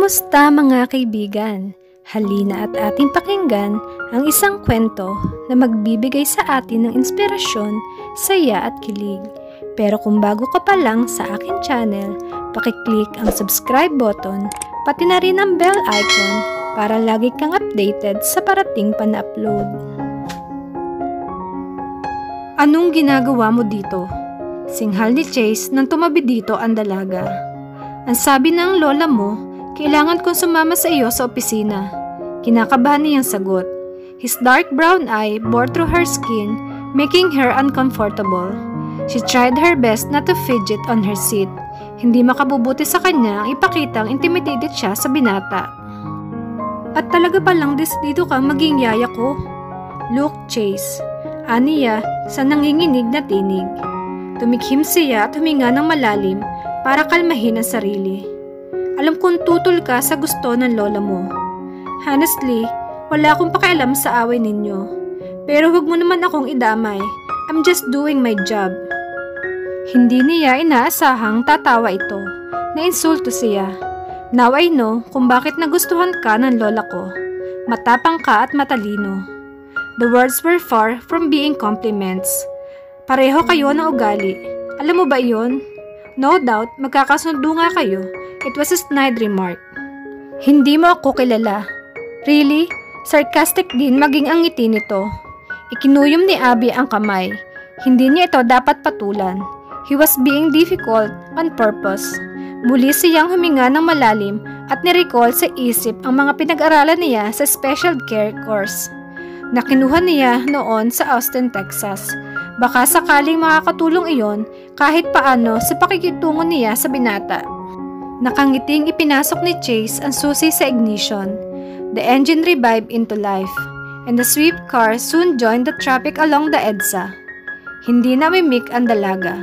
Kamusta mga kaibigan? Halina at ating pakinggan ang isang kwento na magbibigay sa atin ng inspirasyon, saya at kilig. Pero kung bago ka pa lang sa aking channel, pakiclick ang subscribe button, pati na rin ang bell icon para lagi kang updated sa parating pa na upload. Anong ginagawa mo dito? Singhal ni Chase nang tumabi dito ang dalaga. Ang sabi ng lola mo, kailangan kong sumama sa iyo sa opisina. Kinakabahan niyang sagot. His dark brown eye bored through her skin, making her uncomfortable. She tried her best not to fidget on her seat. Hindi makabubuti sa kanya ang ipakitang intimidated siya sa binata. At talaga palang dito kang maging yaya ko? Look, Chase. Aniya sa nanginginig na tinig. Tumikhim siya at huminga ng malalim para kalmahin ang sarili. Alam kong tutol ka sa gusto ng lola mo. Honestly, wala akong pakialam sa away ninyo. Pero huwag mo naman akong idamay. I'm just doing my job. Hindi niya inaasahang tatawa ito. Nainsulto siya. Now I know kung bakit nagustuhan ka ng lola ko. Matapang ka at matalino. The words were far from being compliments. Pareho kayo ng ugali. Alam mo ba iyon? No doubt, magkakasundo nga kayo. It was a snide remark. Hindi mo ako kilala. Really? Sarcastic din maging ang ngiti nito. Ikinuyom ni Abby ang kamay. Hindi niya ito dapat patulan. He was being difficult on purpose. Muli siyang huminga ng malalim at nirecall sa isip ang mga pinag-aralan niya sa special care course na kinuha niya noon sa Austin, Texas. Baka sakaling makakatulong iyon kahit paano sa pakikitungo niya sa binata. Nakangiting ipinasok ni Chase ang susi sa ignition. The engine revived into life, and the swift car soon joined the traffic along the EDSA. Hindi na mimik ang dalaga.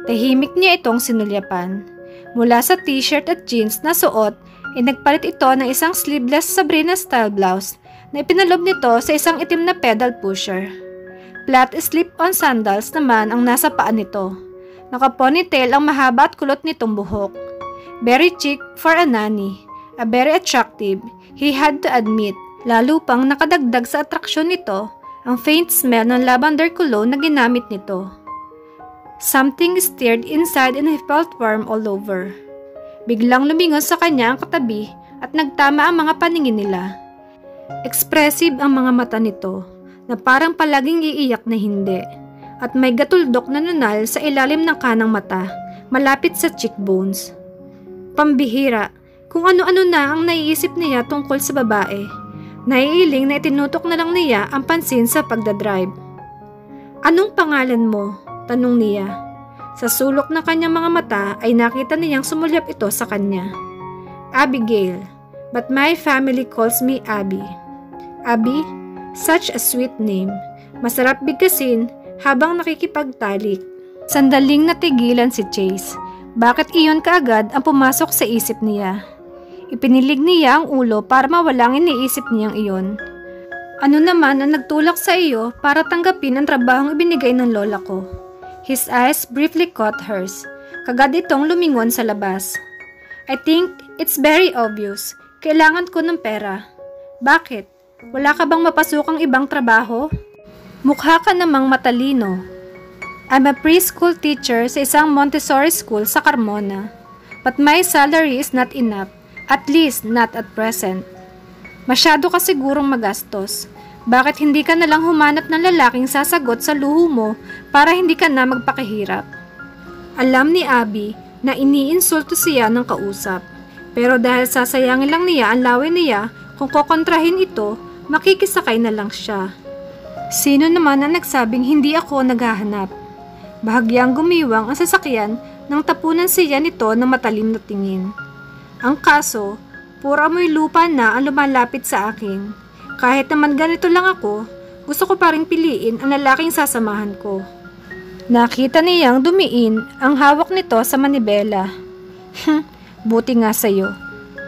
Tahimik niya itong sinulyapan. Mula sa t-shirt at jeans na suot, nagpalit ito ng isang sleeveless Sabrina style blouse na ipinalob nito sa isang itim na pedal pusher. Flat slip-on sandals naman ang nasa paa nito. Naka-ponytail ang mahaba at kulot nitong buhok. Very chic for a nanny. A very attractive, he had to admit. Lalo pang nakadagdag sa atraksyon nito ang faint smell ng lavender cologne na ginamit nito. Something stirred inside and he felt warm all over. Biglang lumingon sa kanya ang katabi at nagtama ang mga paningin nila. Expressive ang mga mata nito na parang palaging iiyak na hindi at may gatuldok na nunal sa ilalim ng kanang mata malapit sa cheekbones. Pambihira, kung ano-ano na ang naiisip niya tungkol sa babae. Naiiling na itinutok na lang niya ang pansin sa pagdadrive. Anong pangalan mo? Tanong niya. Sa sulok ng kanyang mga mata ay nakita niyang sumulyap ito sa kanya. Abigail, but my family calls me Abby. Abby? Such a sweet name. Masarap bigkasin habang nakikipagtalik. Sandaling natigilan si Chase. Bakit iyon kaagad ang pumasok sa isip niya? Ipinilig niya ang ulo para mawala ang iniisip niyang iyon. Ano naman ang nagtulak sa iyo para tanggapin ang trabahong ibinigay ng lola ko? His eyes briefly caught hers. Kagad itong lumingon sa labas. I think it's very obvious. Kailangan ko ng pera. Bakit? Wala ka bang mapasukang ibang trabaho? Mukha ka namang matalino. I'm a preschool teacher sa isang Montessori school sa Carmona. But my salary is not enough, at least not at present. Masyado ka sigurong magastos. Bakit hindi ka nalang humanap ng lalaking sasagot sa luho mo para hindi ka na magpakahirap? Alam ni Abby na iniinsulto siya ng kausap. Pero dahil sasayangin lang niya ang laway niya, kung kokontrahin ito, makikisakay na lang siya. Sino naman ang nagsabing hindi ako naghahanap? Bahagyang gumiwang ang sasakyan nang tapunan siya nito ng matalim na tingin. Ang kaso, pura amoy lupa na ang lumalapit sa akin. Kahit naman ganito lang ako, gusto ko pa ring piliin ang lalaking sasamahan ko. Nakita niyang dumiin ang hawak nito sa manibela. Buti nga sa'yo.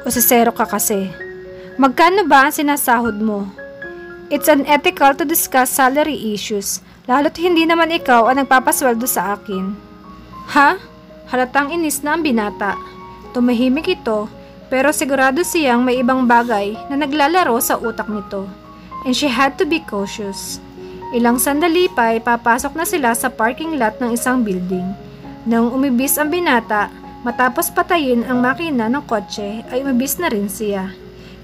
O sasero ka kasi. Magkano ba ang sinasahod mo? It's unethical to discuss salary issues. Lalo't hindi naman ikaw ang nagpapasweldo sa akin. Ha? Halatang inis na ang binata. Tumahimik ito Pero sigurado siyang may ibang bagay na naglalaro sa utak nito. And she had to be cautious. Ilang sandali pa ay papasok na sila sa parking lot ng isang building. Nang umibis ang binata, matapos patayin ang makina ng kotse ay umibis na rin siya.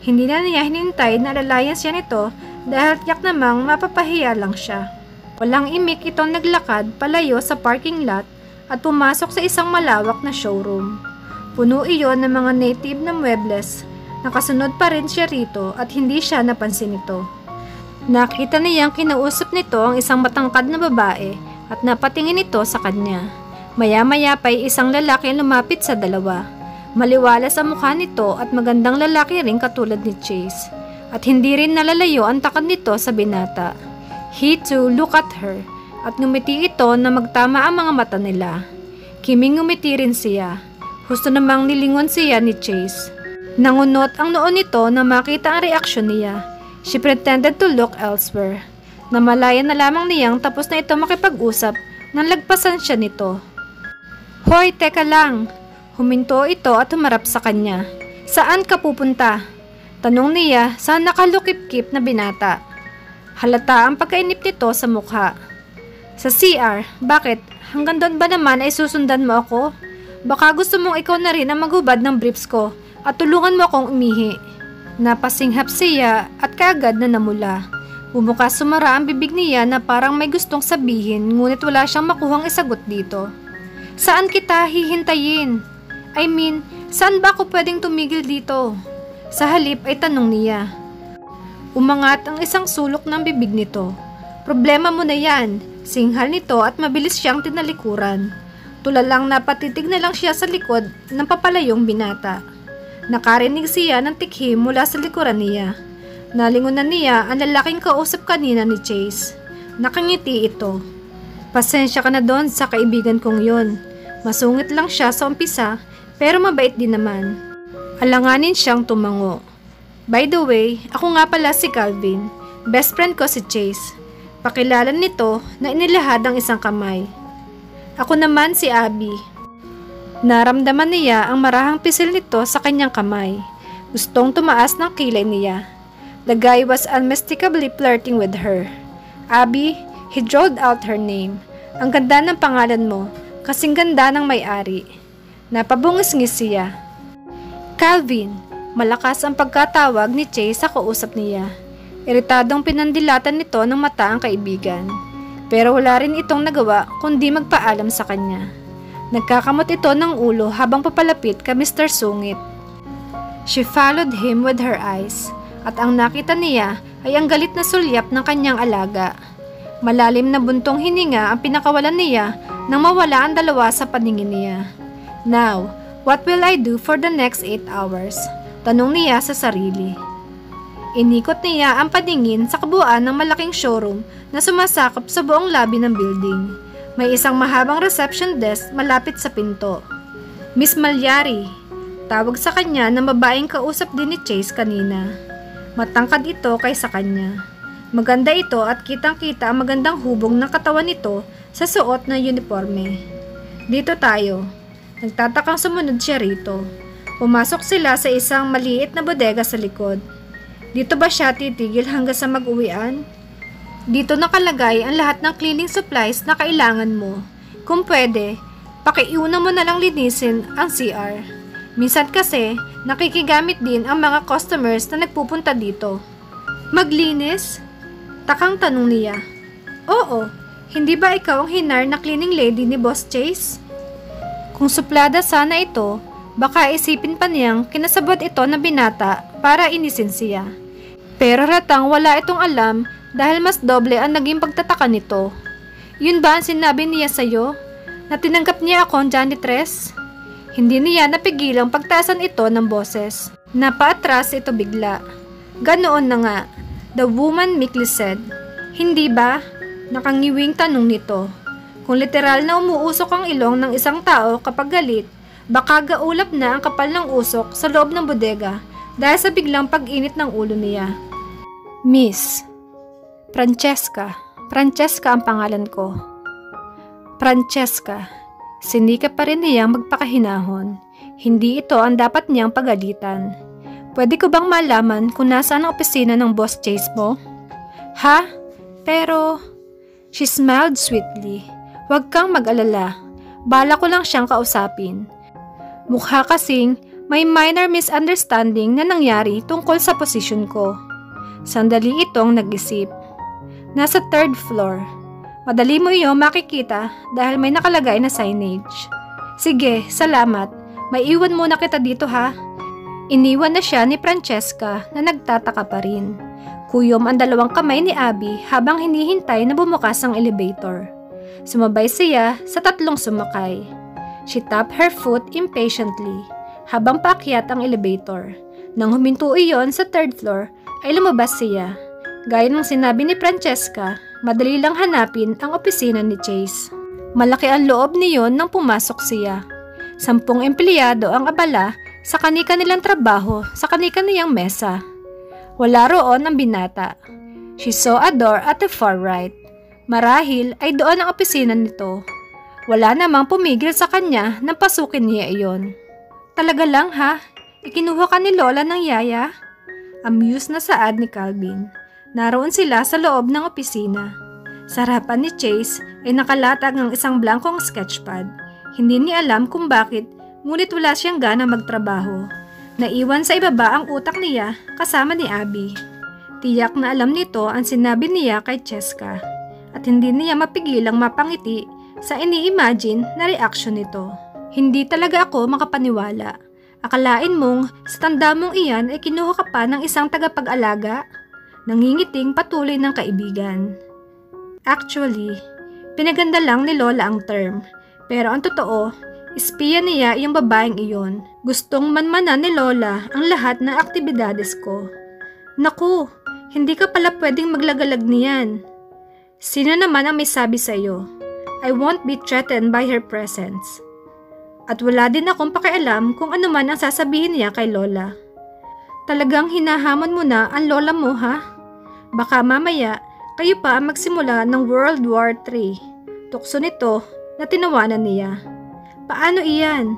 Hindi na niya hinintay na alalayan siya nito dahil tiyak namang mapapahiya lang siya. Walang imik itong naglakad palayo sa parking lot at pumasok sa isang malawak na showroom. Puno iyon ng mga native na muebles. Nakasunod pa rin siya rito at hindi siya napansin nito. Nakita niyang kinausap nito ang isang matangkad na babae at napatingin ito sa kanya. Maya-maya pa'y isang lalaki ang lumapit sa dalawa. Maliwalas ang mukha nito at magandang lalaki rin katulad ni Chase. At hindi rin nalalayo ang takad nito sa binata. He too looked at her at ngumiti ito na magtama ang mga mata nila. Kiming ngumiti rin siya. Gusto namang nilingon siya ni Chase. Nangunot ang noo nito na makita ang reaksyon niya. She pretended to look elsewhere. Namalayan na lamang niyang tapos na ito makipag-usap nang lagpasan siya nito. Hoy, teka lang! Huminto ito at humarap sa kanya. Saan ka pupunta? Tanong niya sa nakalukip-kip na binata. Halata ang pagkainip nito sa mukha. Sa CR, bakit? Hanggang doon ba naman ay susundan mo ako? Baka gusto mong ikaw na rin ang maghubad ng briefs ko at tulungan mo akong umihi. Napasinghap siya at kaagad na namula. Bumukas sumara ang bibig niya na parang may gustong sabihin ngunit wala siyang makuhang isagot dito. Saan kita hihintayin? I mean, saan ba ako pwedeng tumigil dito? Sa halip ay tanong niya. Umangat ang isang sulok ng bibig nito. Problema mo na yan, singhal nito at mabilis siyang tinalikuran. Tulalang napatitig na lang siya sa likod ng papalayong binata. Nakarinig siya ng tikhim mula sa likuran niya. Nalingunan niya ang lalaking kausap kanina ni Chase. Nakangiti ito. Pasensya ka na doon sa kaibigan kong yon. Masungit lang siya sa umpisa pero mabait din naman. Alanganin siyang tumango. By the way, ako nga pala si Calvin. Best friend ko si Chase. Pakilala nito na inilahad ang isang kamay. Ako naman si Abby. Naramdaman niya ang marahang pisil nito sa kanyang kamay. Gustong tumaas ng kilay niya. The guy was unmistakably flirting with her. Abby, he drawled out her name. Ang ganda ng pangalan mo, kasing ganda ng may-ari. Napabungis-ngis siya. Calvin, malakas ang pagkatawag ni Chase sa kausap niya. Iritadong pinandilatan nito ng mata ang kaibigan. Pero wala rin itong nagawa kundi magpaalam sa kanya. Nagkakamot ito ng ulo habang papalapit kay Mr. Sungit. She followed him with her eyes at ang nakita niya ay ang galit na sulyap ng kanyang alaga. Malalim na buntong hininga ang pinakawalan niya nang mawala ang dalawa sa paningin niya. Now, what will I do for the next 8 hours? Tanong niya sa sarili. Inikot niya ang paningin sa kabuuan ng malaking showroom na sumasakop sa buong lobby ng building. May isang mahabang reception desk malapit sa pinto. Miss Malyari, tawag sa kanya ng babaeng kausap din ni Chase kanina. Matangkad ito kaysa kanya. Maganda ito at kitang-kita ang magandang hubog ng katawan nito sa suot na uniforme. Dito tayo. Nagtatakang sumunod siya rito. Pumasok sila sa isang maliit na bodega sa likod. Dito ba siya titigil hanggang sa mag-uwian? Dito nakalagay ang lahat ng cleaning supplies na kailangan mo. Kung pwede, pakiiuna mo na lang linisin ang CR. Minsan kasi, nakikigamit din ang mga customers na nagpupunta dito. Maglinis? Takang tanong niya. Oo, hindi ba ikaw ang hinar na cleaning lady ni Boss Chase? Kung suplada sana ito, baka isipin pa niyang kinasabot ito na binata para inisin siya. Pero ratang wala itong alam dahil mas doble ang naging pagtataka nito. Yun ba ang sinabi niya sa'yo? Na tinanggap niya akong janitress? Hindi niya napigilang pagtaasan ito ng boses. Napaatras ito bigla. Ganoon na nga. The woman meekly said. Hindi ba? Nakangiwing tanong nito. Kung literal na umuusok ang ilong ng isang tao kapag galit, baka gaulap na ang kapal ng usok sa loob ng bodega dahil sa biglang pag-init ng ulo niya. Miss Francesca. Francesca ang pangalan ko. Francesca. Sinikap pa rin niyang magpakahinahon. Hindi ito ang dapat niyang pagalitan. Pwede ko bang malaman kung nasaan ang opisina ng Boss Chase mo? Ha? Pero... She smiled sweetly. Huwag kang mag-alala. Bala ko lang siyang kausapin. Mukha kasing may minor misunderstanding na nangyari tungkol sa posisyon ko. Sandali itong nag-isip. Nasa 3rd floor. Madali mo iyo makikita dahil may nakalagay na signage. Sige, salamat. Maiwan muna kita dito ha. Iniwan na siya ni Francesca na nagtataka pa rin. Kuyom ang dalawang kamay ni Abby habang hinihintay na bumukas ang elevator. Sumabay siya sa 3 sumakay. She tapped her foot impatiently habang paakyat ang elevator. Nang huminto iyon sa 3rd floor ay lumabas siya. Gaya ng sinabi ni Francesca, madali lang hanapin ang opisina ni Chase. Malaki ang loob niyon nang pumasok siya. 10 empleyado ang abala sa kani-kanilang trabaho sa kani-kaniyang mesa. Wala roon ang binata. She saw a door at the far right. Marahil ay doon ang opisina nito. Wala namang pumigil sa kanya nang pasukin niya iyon. Talaga lang ha? Ikinuha ka ni Lola ng yaya? Amused na saad ni Calvin. Naroon sila sa loob ng opisina. Sa harapan ni Chase ay nakalatag ng isang blankong sketchpad. Hindi niya alam kung bakit, ngunit wala siyang gana magtrabaho. Naiwan sa ibaba ang utak niya kasama ni Abby. Tiyak na alam nito ang sinabi niya kay Cheska at hindi niya mapigilang mapangiti sa ini-imagine na reaksyon nito. Hindi talaga ako makapaniwala. Akalain mong sa tanda mong iyan ay kinuha ka pa ng isang tagapag-alaga? Nangingiting patuloy ng kaibigan. Actually, pinaganda lang ni Lola ang term. Pero ang totoo, espiya niya yung babaeng iyon. Gustong manmanan ni Lola ang lahat ng aktibidades ko. Naku, hindi ka pala pwedeng maglagalag niyan. Sino naman ang may sabi sa iyo? I won't be threatened by her presence. At wala din akong pakialam kung ano man ang sasabihin niya kay Lola. Talagang hinahamon mo na ang Lola mo ha? Baka mamaya kayo pa ang magsimula ng World War III. Tukso nito na tinawanan niya. Paano iyan?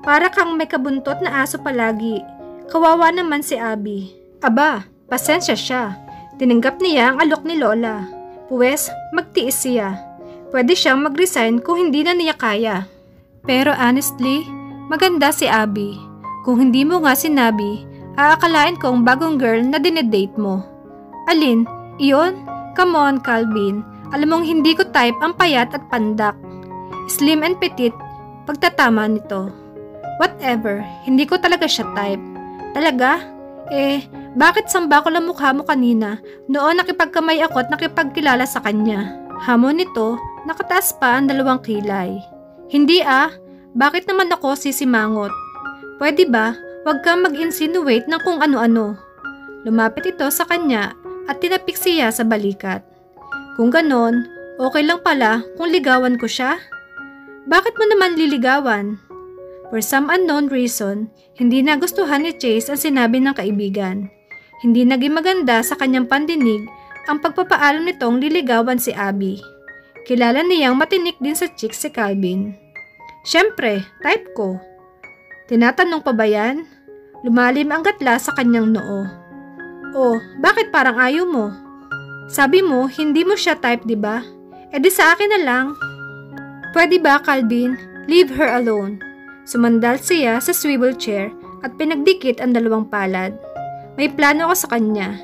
Para kang may kabuntot na aso palagi. Kawawa naman si Abby. Aba, pasensya siya. Tinanggap niya ang alok ni Lola. Puwes, magtiis siya. Pwede siyang mag-resign kung hindi na niya kaya. Pero honestly, maganda si Abby. Kung hindi mo nga sinabi, aakalain kong bagong girl na dinedate mo. Alin? Iyon? Come on, Calvin. Alam mong hindi ko type ang payat at pandak. Slim and petite, pagtatama nito. Whatever, hindi ko talaga siya type. Talaga? Bakit samba ko lang mukha mo kanina noon nakipagkamay ako at nakipagkilala sa kanya? Hamon nito, nakataas pa ang 2 kilay. Hindi bakit naman ako sisimangot? Pwede ba, wag kang mag-insinuate ng kung ano-ano. Lumapit ito sa kanya at tinapik siya sa balikat. Kung ganon, okay lang pala kung ligawan ko siya? Bakit mo naman liligawan? For some unknown reason, hindi nagustuhan ni Chase ang sinabi ng kaibigan. Hindi naging maganda sa kanyang pandinig ang pagpapaalam nitong liligawan si Abby. Kilala niyang matinik din sa chicks si Calvin. Siyempre, type ko. Tinatanong pa ba yan? Lumalim ang gatla sa kanyang noo. Oh, bakit parang ayaw mo? Sabi mo, hindi mo siya type, diba? Di sa akin na lang. Pwede ba, Calvin? Leave her alone. Sumandal siya sa swivel chair at pinagdikit ang 2 palad. May plano ako sa kanya,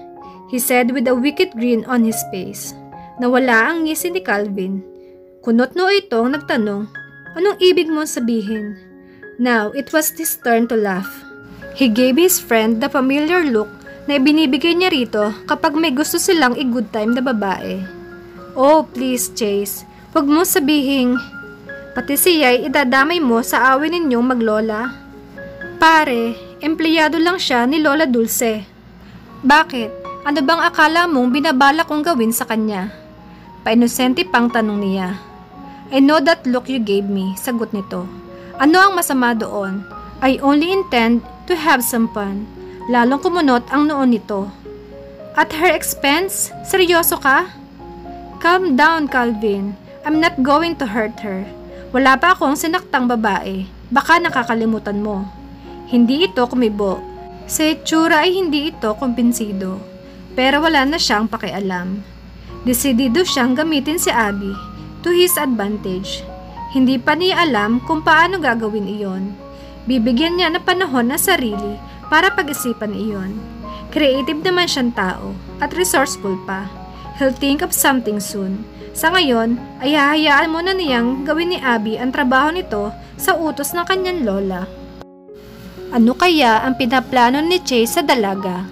he said with a wicked grin on his face. Nawala ang ngisi ni Calvin. Kunot-no itong nagtanong, anong ibig mong sabihin? Now, it was his turn to laugh. He gave his friend the familiar look na ibinibigay niya rito kapag may gusto silang i-good time na babae. Oh, please, Chase. Huwag mo sabihing... Pati siya'y idadamay mo sa awin ninyong maglola. Pare, empleyado lang siya ni Lola Dulce. Bakit? Ano bang akala mong binabala kong gawin sa kanya? Painosente pang tanong niya. I know that look you gave me, sagot nito. Ano ang masama doon? I only intend to have some fun. Lalong kumunot ang noon nito. At her expense? Seryoso ka? Calm down, Calvin. I'm not going to hurt her. Wala pa akong sinaktang babae. Baka nakakalimutan mo. Hindi ito kumibo. Sa itsura ay hindi ito kumbinsido. Pero wala na siyang pakialam. Desidido siyang gamitin si Abby to his advantage. Hindi pa niya alam kung paano gagawin iyon. Bibigyan niya ng panahon na sarili para pag-isipan iyon. Creative naman siyang tao at resourceful pa. He'll think of something soon. Sa ngayon ay hahayaan muna niyang gawin ni Abby ang trabaho nito sa utos ng kanyang lola. Ano kaya ang pinaplano ni Chase sa dalaga?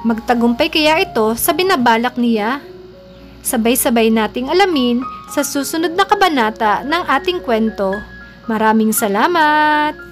Magtagumpay kaya ito sa binabalak niya? Sabay-sabay nating alamin sa susunod na kabanata ng ating kwento. Maraming salamat!